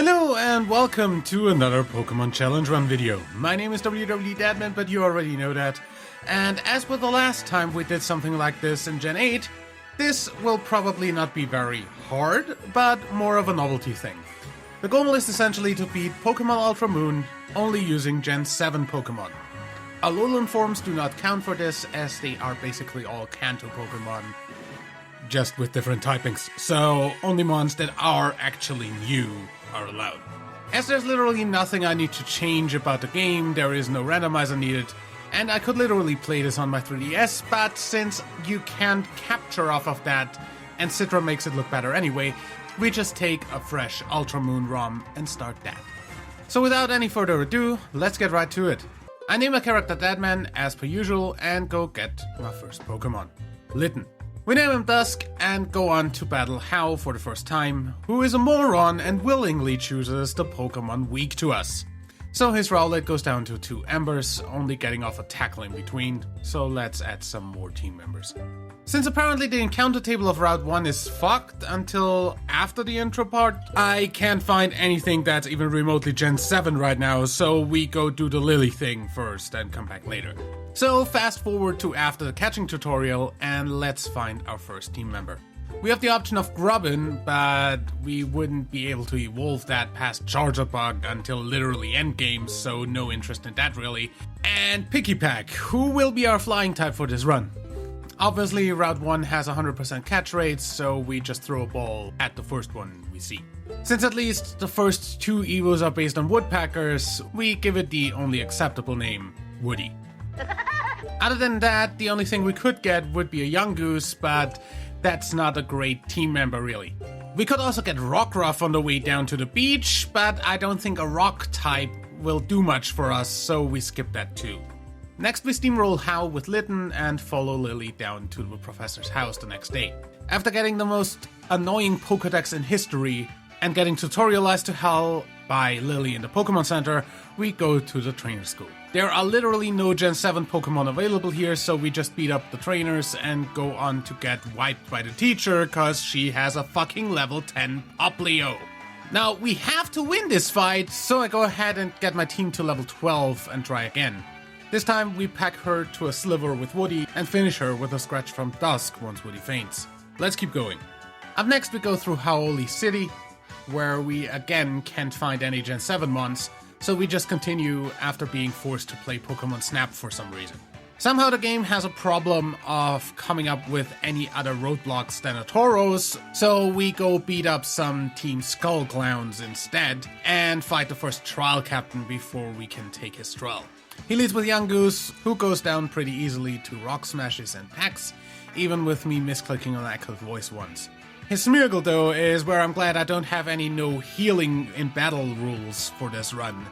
Hello and welcome to another Pokemon Challenge Run video. My name is WWDadman, but you already know that. And as with the last time we did something like this in Gen 8, this will probably not be very hard, but more of a novelty thing. The goal is essentially to beat Pokemon Ultra Moon only using Gen 7 Pokemon. Alolan forms do not count for this, as they are basically all Kanto Pokemon, just with different typings. So only mons that are actually new are allowed. As there's literally nothing I need to change about the game, there is no randomizer needed, and I could literally play this on my 3DS, but since you can't capture off of that, and Citra makes it look better anyway, we just take a fresh Ultra Moon ROM and start that. So without any further ado, let's get right to it. I name my character Deadman as per usual and go get my first Pokemon, Litten. We name him Dusk and go on to battle Hau for the first time, who is a moron and willingly chooses the Pokemon weak to us. So his Rowlet goes down to 2 Embers, only getting off a tackle in between, so let's add some more team members. Since apparently the encounter table of Route 1 is fucked until after the intro part, I can't find anything that's even remotely Gen 7 right now, so we go do the Lily thing first and come back later. So fast forward to after the catching tutorial and let's find our first team member. We have the option of Grubbin, but we wouldn't be able to evolve that past Charger Bug until literally endgame, so no interest in that really. And Pikipek, who will be our flying type for this run. Obviously, Route 1 has 100% catch rates, so we just throw a ball at the first one we see. Since at least the first 2 Evos are based on Woodpeckers, we give it the only acceptable name, Woody. Other than that, the only thing we could get would be a Yungoos, but that's not a great team member really. We could also get Rockruff on the way down to the beach, but I don't think a rock type will do much for us, so we skip that too. Next we steamroll Hau with Litten and follow Lily down to the professor's house the next day. After getting the most annoying Pokédex in history and getting tutorialized to hell by Lily in the Pokemon Center, we go to the trainer school. There are literally no Gen 7 Pokemon available here, so we just beat up the trainers and go on to get wiped by the teacher cause she has a fucking level 10 Poplio. Now we have to win this fight, so I go ahead and get my team to level 12 and try again. This time we pack her to a sliver with Woody and finish her with a scratch from Dusk once Woody faints. Let's keep going. Up next we go through Hau'oli City, where we again can't find any Gen 7 mons, so we just continue after being forced to play Pokemon Snap for some reason. Somehow the game has a problem of coming up with any other roadblocks than a Tauros, so we go beat up some Team Skull Clowns instead, and fight the first trial captain before we can take his trial. He leads with Yungoos, who goes down pretty easily to Rock Smashes and Packs, even with me misclicking on Echoed Voice once. His Smeargle though is where I'm glad I don't have any no healing in battle rules for this run,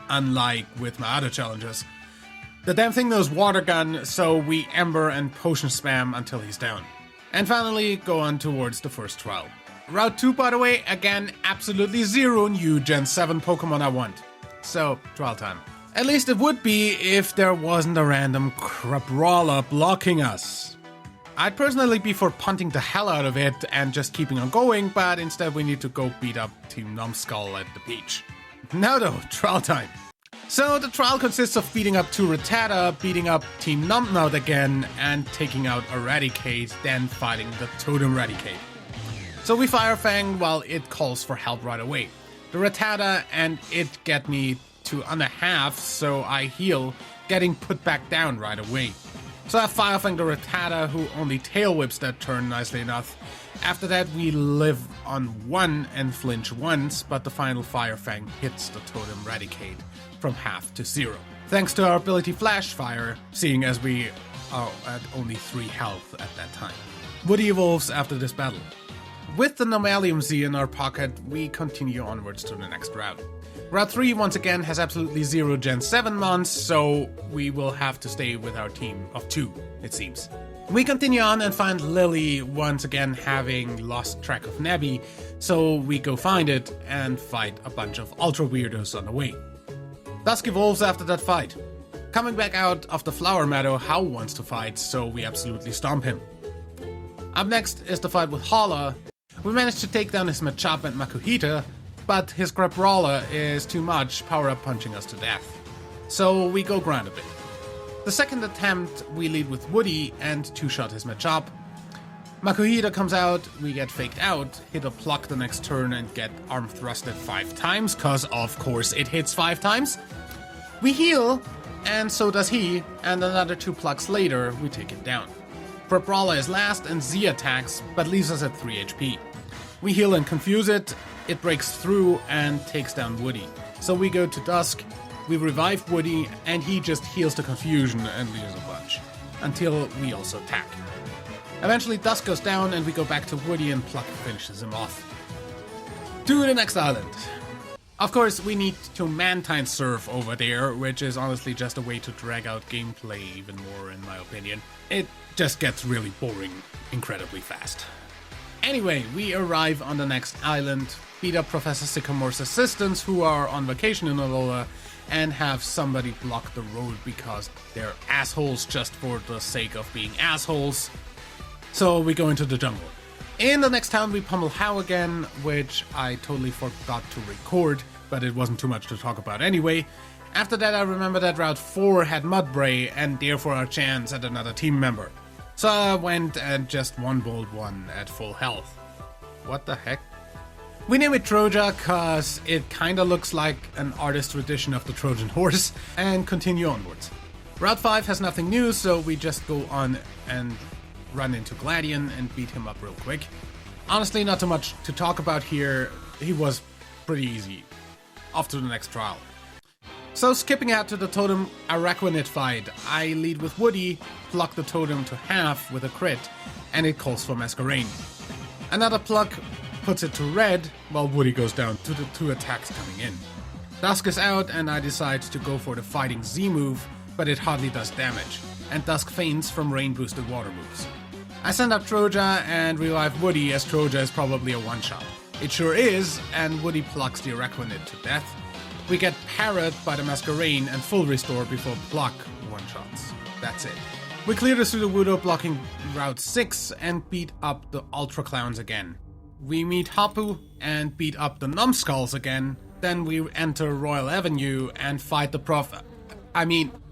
unlike with my other challenges. The damn thing knows Water Gun, so we Ember and Potion spam until he's down. And finally go on towards the first trial. Route 2 by the way, again absolutely zero new Gen 7 Pokemon I want. So, trial time. At least it would be if there wasn't a random Crabrawler blocking us. I'd personally be for punting the hell out of it and just keeping on going, but instead we need to go beat up Team Numbskull at the beach. Now though, trial time. So the trial consists of beating up 2 Rattata, beating up Team Numbnod again, and taking out Eradicate, then fighting the Totem Raticate. So we Fire Fang while it calls for help right away. The Rattata and it get me to under half, so I heal, getting put back down right away. So I Fire Fang the Rattata, who only tail whips that turn nicely enough. After that we live on 1 and flinch once, but the final Fire Fang hits the Totem Raticate from half to 0. Thanks to our ability Flash Fire, seeing as we are at only 3 health at that time. Woody evolves after this battle. With the Normalium Z in our pocket, we continue onwards to the next route. Route 3 once again has absolutely 0 Gen 7 mons, so we will have to stay with our team of 2, it seems. We continue on and find Lily once again having lost track of Nebby, so we go find it and fight a bunch of Ultra Weirdos on the way. Dusk evolves after that fight. Coming back out of the Flower Meadow, Hau wants to fight, so we absolutely stomp him. Up next is the fight with Holler. We managed to take down his Machop and Makuhita, but his Grabrawler is too much, power-up punching us to death. So we go ground a bit. The second attempt, we lead with Woody and two-shot his Machop. Makuhita comes out, we get faked out, hit a pluck the next turn and get arm thrusted 5 times, cause of course it hits 5 times. We heal, and so does he, and another 2 plucks later, we take him down. Grabrawler is last and Z attacks, but leaves us at 3 HP. We heal and confuse it, it breaks through and takes down Woody. So we go to Dusk, we revive Woody, and he just heals the confusion and leaves a bunch. Until we also attack. Eventually Dusk goes down and we go back to Woody and Pluck finishes him off. To the next island. Of course, we need to Mantine Surf over there, which is honestly just a way to drag out gameplay even more in my opinion. It just gets really boring incredibly fast. Anyway, we arrive on the next island, beat up Professor Sycamore's assistants who are on vacation in Alola, and have somebody block the road because they're assholes just for the sake of being assholes. So we go into the jungle. In the next town we pummel Hau again, which I totally forgot to record, but it wasn't too much to talk about anyway. After that I remember that Route 4 had Mudbray and therefore a chance at another team member. So I went and just one-bowled one at full health. What the heck? We name it Troja cause it kinda looks like an artist's rendition of the Trojan horse, and continue onwards. Route 5 has nothing new, so we just go on and run into Gladion and beat him up real quick. Honestly, not too much to talk about here, he was pretty easy. Off to the next trial. So skipping out to the Totem Araquanid fight, I lead with Woody, pluck the Totem to half with a crit, and it calls for Masquerain. Another pluck puts it to red, while Woody goes down to the 2 attacks coming in. Dusk is out and I decide to go for the fighting Z move, but it hardly does damage, and Dusk faints from rain boosted water moves. I send up Troja and revive Woody as Troja is probably a one-shot. It sure is, and Woody plucks the Araquanid to death. We get parried by the Masquerain and full restore before Pluck one-shots. That's it. We clear the Sudowoodo blocking Route 6 and beat up the Ultra Clowns again. We meet Hapu and beat up the Numbskulls again. Then we enter Royal Avenue and fight the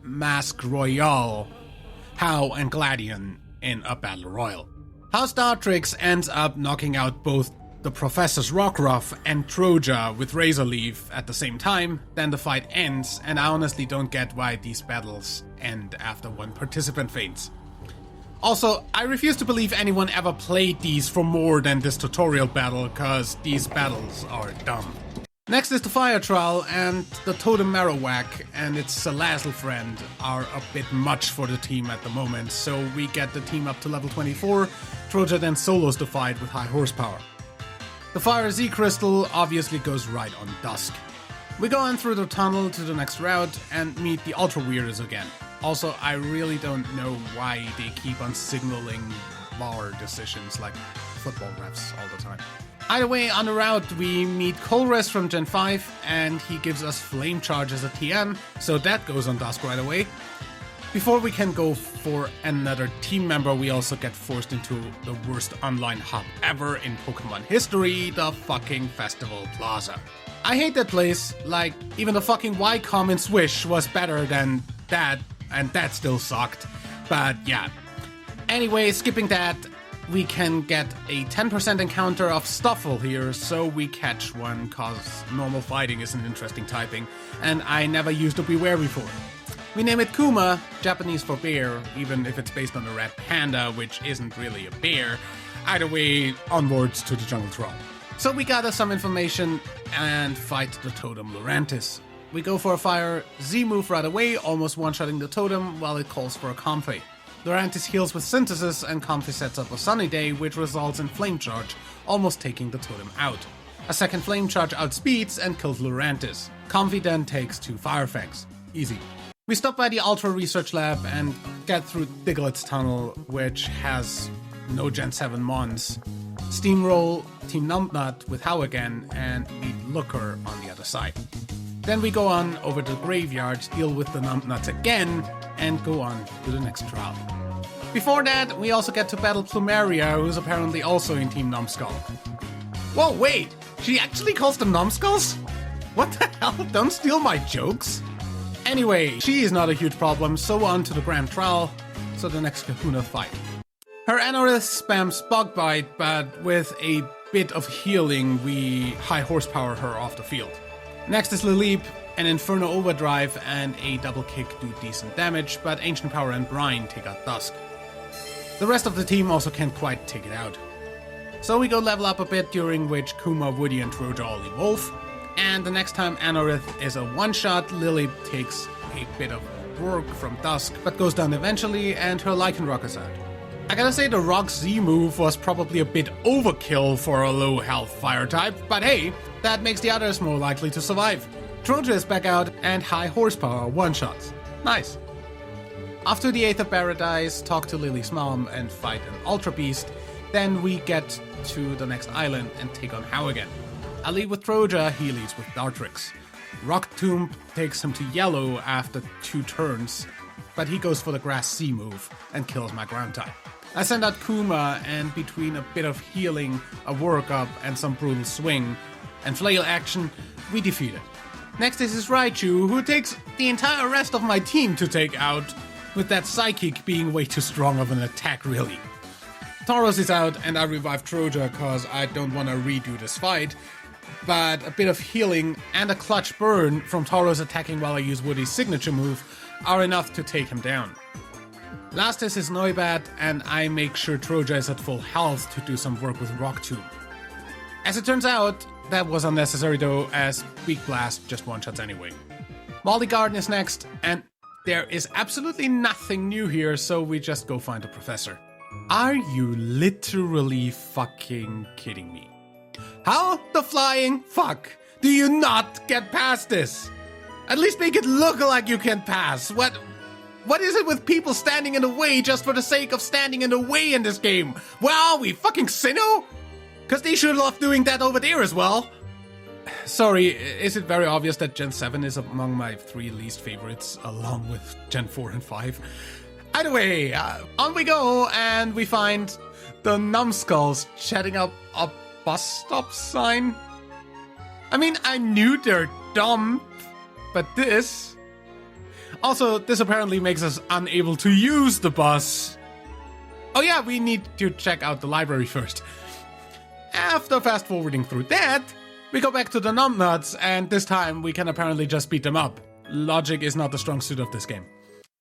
Mask Royale, Hau and Gladion in a Battle Royal. Hau Startrix ends up knocking out both the Professor's Rockruff and Troja with Razor Leaf at the same time, then the fight ends, and I honestly don't get why these battles end after one participant faints. Also, I refuse to believe anyone ever played these for more than this tutorial battle, cause these battles are dumb. Next is the Fire Trial, and the Totem Marowak and its Salazzle friend are a bit much for the team at the moment, so we get the team up to level 24, Troja then solos the fight with high horsepower. The Fire Z Crystal obviously goes right on Dusk. We go on through the tunnel to the next route and meet the Ultra Weirdos again. Also, I really don't know why they keep on signaling VAR decisions like football refs all the time. Either way, on the route we meet Colress from Gen 5 and he gives us Flame Charge as a TM, so that goes on Dusk right away. Before we can go for another team member, we also get forced into the worst online hub ever in Pokemon history, the fucking Festival Plaza. I hate that place, like, even the fucking Y-Com in Swish was better than that, and that still sucked, but yeah. Anyway, skipping that, we can get a 10% encounter of Stuffle here, so we catch one, cause normal fighting is an interesting typing, and I never used a Beware before. We name it Kuma, Japanese for bear, even if it's based on the red panda, which isn't really a bear. Either way, onwards to the jungle troll. So we gather some information and fight the Totem Lurantis. We go for a Fire Z move right away, almost one-shotting the Totem while it calls for a Comfey. Lurantis heals with Synthesis and Comfey sets up a Sunny Day, which results in Flame Charge, almost taking the Totem out. A second Flame Charge outspeeds and kills Lurantis. Comfey then takes 2 Fire Fangs. Easy. We stop by the Ultra Research Lab and get through Diglett's Tunnel, which has no Gen 7 Mons. Steamroll Team Numbnut with Hau again, and meet Looker on the other side. Then we go on over to the graveyard, deal with the Numbnuts again, and go on to the next trial. Before that, we also get to battle Plumeria, who's apparently also in Team Numbskull. Whoa, wait! She actually calls them numbskulls? What the hell? Don't steal my jokes. Anyway, she is not a huge problem, so on to the grand trial, so the next Kahuna fight. Her Anorith spams Bug Bite, but with a bit of healing, we high horsepower her off the field. Next is Lileep, an Inferno Overdrive and a double kick do decent damage, but Ancient Power and Brine take out Dusk. The rest of the team also can't quite take it out. So we go level up a bit, during which Kuma, Woody and Troja all evolve, and the next time Anorith is a one-shot, Lileep takes a bit of work from Dusk, but goes down eventually, and her Lycanroc is out. I gotta say the Rock Z move was probably a bit overkill for a low health fire type, but hey, that makes the others more likely to survive. Troja is back out, and high horsepower one-shots. Nice. After the Aether Paradise, talk to Lily's mom and fight an Ultra Beast, then we get to the next island and take on How again. I lead with Troja, he leads with Dartrix. Rock Tomb takes him to yellow after 2 turns, but he goes for the Grass C move and kills my ground type. I send out Kuma, and between a bit of healing, a workup, and some brutal swing and flail action, we defeat it. Next is his Raichu, who takes the entire rest of my team to take out, with that Psychic being way too strong of an attack really. Tauros is out, and I revive Troja cause I don't want to redo this fight, but a bit of healing and a clutch burn from Tauros attacking while I use Woody's signature move are enough to take him down. Last is his Noibat, and I make sure Troja is at full health to do some work with Rock Tomb. As it turns out, that was unnecessary though, as Beak Blast just one-shots anyway. Molly Garden is next, and there is absolutely nothing new here, so we just go find the professor. Are you literally fucking kidding me? How the flying fuck do you not get past this? At least make it look like you can pass. What is it with people standing in the way just for the sake of standing in the way in this game? Where are we, fucking Sinnoh? Cause they should love doing that over there as well. Sorry, is it very obvious that Gen 7 is among my 3 least favorites, along with Gen 4 and 5? Either way, on we go, and we find the numbskulls chatting up a bus stop sign. I mean, I knew they're dumb, but this... Also, this apparently makes us unable to use the bus. Oh yeah, we need to check out the library first. After fast-forwarding through that, we go back to the numbnuts, and this time we can apparently just beat them up. Logic is not the strong suit of this game.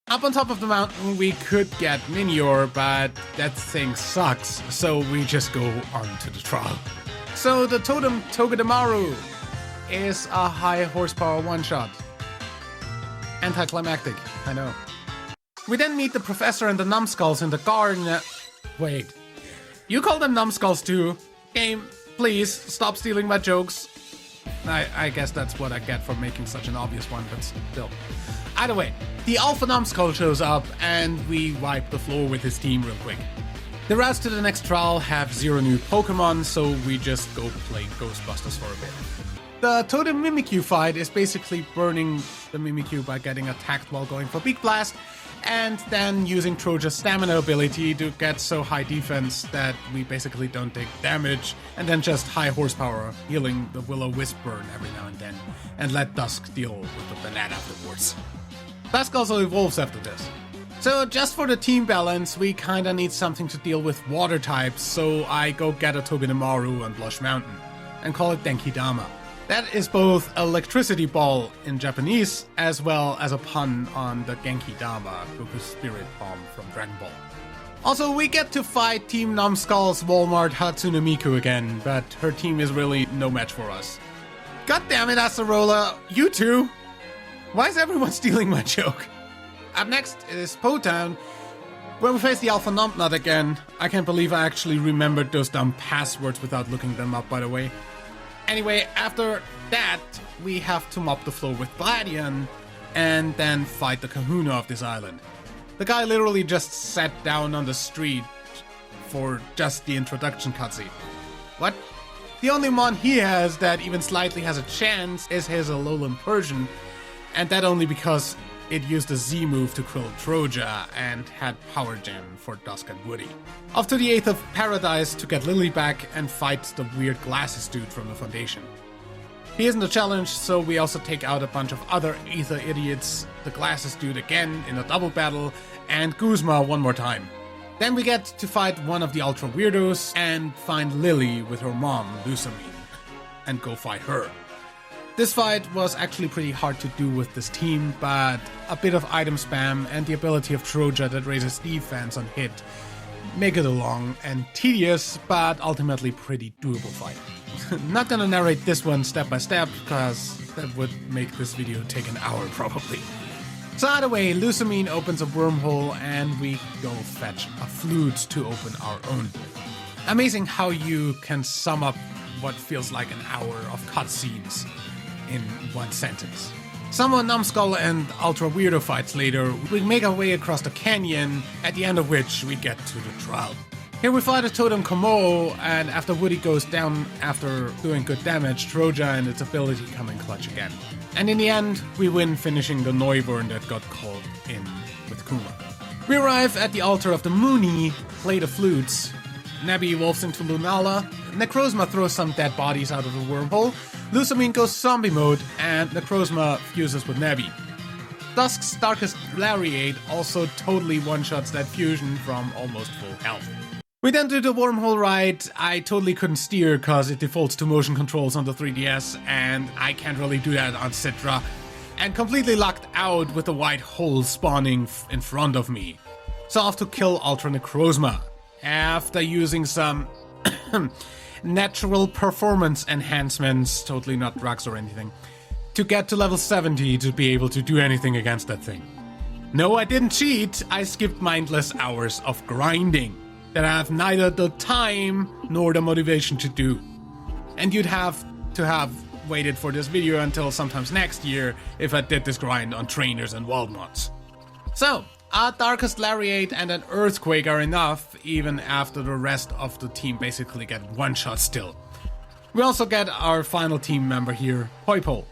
Up on top of the mountain, we could get Minior, but that thing sucks, so we just go on to the trial. So the totem Togedemaru is a high horsepower one-shot. Anticlimactic, I know. We then meet the professor and the numbskulls in the garden. Wait, you call them numbskulls too? Game, please, stop stealing my jokes. I guess that's what I get for making such an obvious one, but still. Either way, the Alpha Numbskull shows up, and we wipe the floor with his team real quick. The routes to the next trial have 0 new Pokemon, so we just go play Ghostbusters for a bit. The Totem Mimikyu fight is basically burning the Mimikyu by getting attacked while going for Beak Blast, and then using Troja's stamina ability to get so high defense that we basically don't take damage, and then just high horsepower, healing the Will-O-Wisp burn every now and then, and let Dusk deal with the banana afterwards. Dusk also evolves after this. So just for the team balance, we kinda need something to deal with water types, so I go get a Togedemaru on Blush Mountain, and call it Denkidama. That is both electricity ball in Japanese, as well as a pun on the Genki Dama, Goku's spirit bomb from Dragon Ball. Also, we get to fight Team Numbskull's Walmart Hatsune Miku again, but her team is really no match for us. God damn it, Acerola, you too! Why is everyone stealing my joke? Up next is Po Town, where we face the Alpha Numbnut again. I can't believe I actually remembered those dumb passwords without looking them up, by the way. Anyway, after that, we have to mop the floor with Gladion, and then fight the kahuna of this island. The guy literally just sat down on the street for just the introduction cutscene. What? The only mon he has that even slightly has a chance is his Alolan Persian, and that only because it used a Z move to kill Troja and had Power Gem for Dusk and Woody. Off to the 8th of Paradise to get Lily back and fight the weird glasses dude from the Foundation. He isn't a challenge, so we also take out a bunch of other Aether idiots, the glasses dude again in a double battle, and Guzma one more time. Then we get to fight one of the Ultra Weirdos and find Lily with her mom, Lusamine, and go fight her. This fight was actually pretty hard to do with this team, but a bit of item spam and the ability of Troja that raises defense on hit make it a long and tedious, but ultimately pretty doable fight. Not gonna narrate this one step by step, because that would make this video take an hour probably. So either way, Lusamine opens a wormhole and we go fetch a flute to open our own. Amazing how you can sum up what feels like an hour of cutscenes in one sentence. Some more numbskull and ultra weirdo fights later, we make our way across the canyon, at the end of which we get to the trial. Here we fight a Totem Komo, and after Woody goes down after doing good damage, Troja and its ability come in clutch again. And in the end, we win, finishing the Neuburn that got called in with Kuma. We arrive at the altar of the Mooney, play the flutes, Nebby evolves into Lunala, Necrozma throws some dead bodies out of the wormhole, Lusamine goes zombie mode, and Necrozma fuses with Nebby. Dusk's Darkest Lariat also totally one-shots that fusion from almost full health. We then do the wormhole ride. I totally couldn't steer cause it defaults to motion controls on the 3DS and I can't really do that on Citra. And completely locked out with the white hole spawning in front of me. So off to kill Ultra Necrozma. After using some natural performance enhancements, totally not drugs or anything, to get to level 70 to be able to do anything against that thing. No, I didn't cheat, I skipped mindless hours of grinding that I have neither the time nor the motivation to do. And you'd have to have waited for this video until sometimes next year if I did this grind on trainers and wild mods. So, our Darkest Lariat and an Earthquake are enough, even after the rest of the team basically get one shot still. We also get our final team member here, Poipole.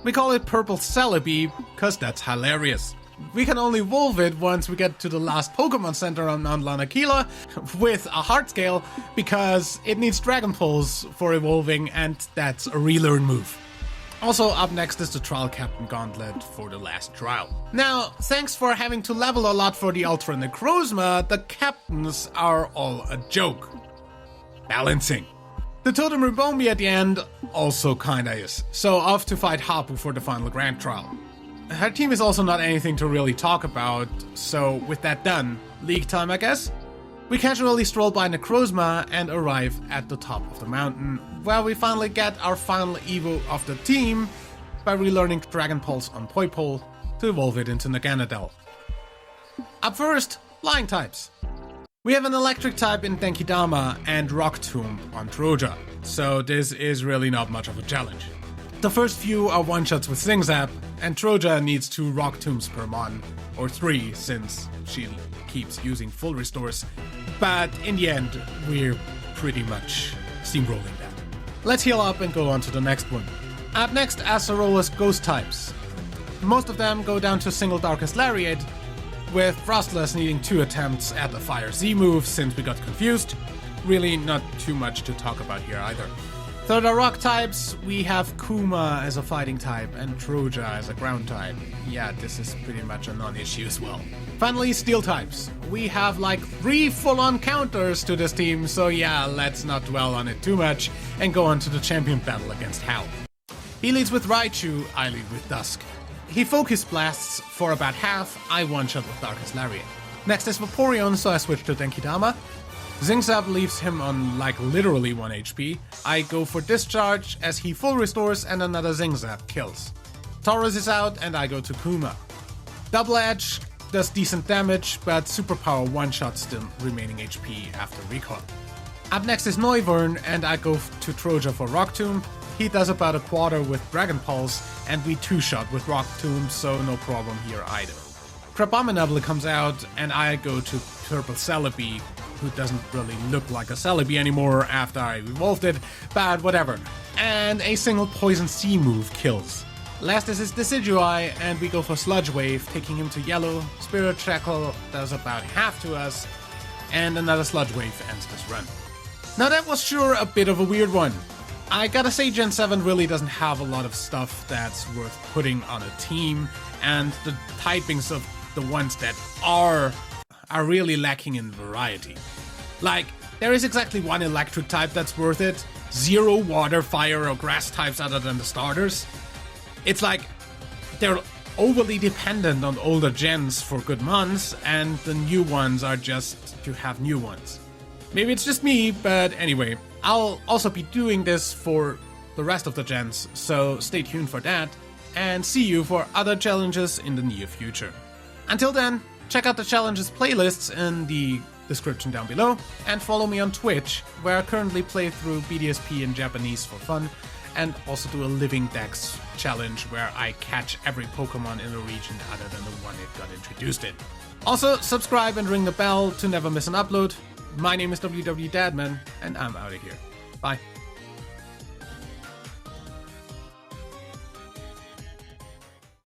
We call it Purple Celebi, cause that's hilarious. We can only evolve it once we get to the last Pokemon Center on Mount Lanakila with a heart scale, because it needs Dragon Pulse for evolving, and that's a relearn move. Also up next is the Trial Captain Gauntlet for the last trial. Now, thanks for having to level a lot for the Ultra Necrozma, the captains are all a joke. Balancing. The Totem Ribombee at the end also kinda is, so off to fight Hapu for the final Grand Trial. Her team is also not anything to really talk about, so with that done, league time I guess? We casually stroll by Necrozma and arrive at the top of the mountain, where we finally get our final evo of the team by relearning Dragon Pulse on Poipole to evolve it into Naganadel. Up first, flying types. We have an electric type in Denkidama and Rock Tomb on Troja, so this is really not much of a challenge. The first few are one-shots with Zing Zap, and Troja needs 2 Rock Tombs per mon, or 3 since she keeps using full restores, but in the end, we're pretty much steamrolling that. Let's heal up and go on to the next one. Up next, Acerola's Ghost types. Most of them go down to single Darkest Lariat, with Frostless needing 2 attempts at the Fire Z move since we got confused. Really not too much to talk about here either. Third are rock types, we have Kuma as a fighting type and Troja as a ground type. Yeah, this is pretty much a non-issue as well. Finally, steel types. We have like 3 full-on counters to this team, so yeah, let's not dwell on it too much and go on to the champion battle against Hal. He leads with Raichu, I lead with Dusk. He focus blasts for about half, I one-shot with Darkest Lariat. Next is Vaporeon, so I switch to Denkidama. Zing Zap leaves him on like literally 1 HP. I go for Discharge as he full restores and another Zing Zap kills. Taurus is out and I go to Kuma. Double Edge does decent damage, but Superpower one-shots the remaining HP after recall. Up next is Neuburn and I go to Troja for Rock Tomb. He does about a quarter with Dragon Pulse and we 2-shot with Rock Tomb, so no problem here either. Crabominable comes out and I go to Purple Celebi, who doesn't really look like a Celebi anymore after I evolved it, but whatever. And a single Poison C move kills. Last is his Decidueye, and we go for Sludge Wave, taking him to yellow. Spirit Shackle does about half to us, and another Sludge Wave ends this run. Now that was sure a bit of a weird one. I gotta say Gen 7 really doesn't have a lot of stuff that's worth putting on a team, and the typings of the ones that are really lacking in variety. Like, there is exactly one electric type that's worth it, 0 water, fire, or grass types other than the starters. It's like they're overly dependent on older gens for good months, and the new ones are just to have new ones. Maybe it's just me, but anyway, I'll also be doing this for the rest of the gens, so stay tuned for that, and see you for other challenges in the near future. Until then, check out the challenges playlists in the description down below, and follow me on Twitch, where I currently play through BDSP in Japanese for fun, and also do a Living Dex challenge where I catch every Pokemon in a region other than the one it got introduced in. Also, subscribe and ring the bell to never miss an upload. My name is WW Dadman, and I'm out of here. Bye.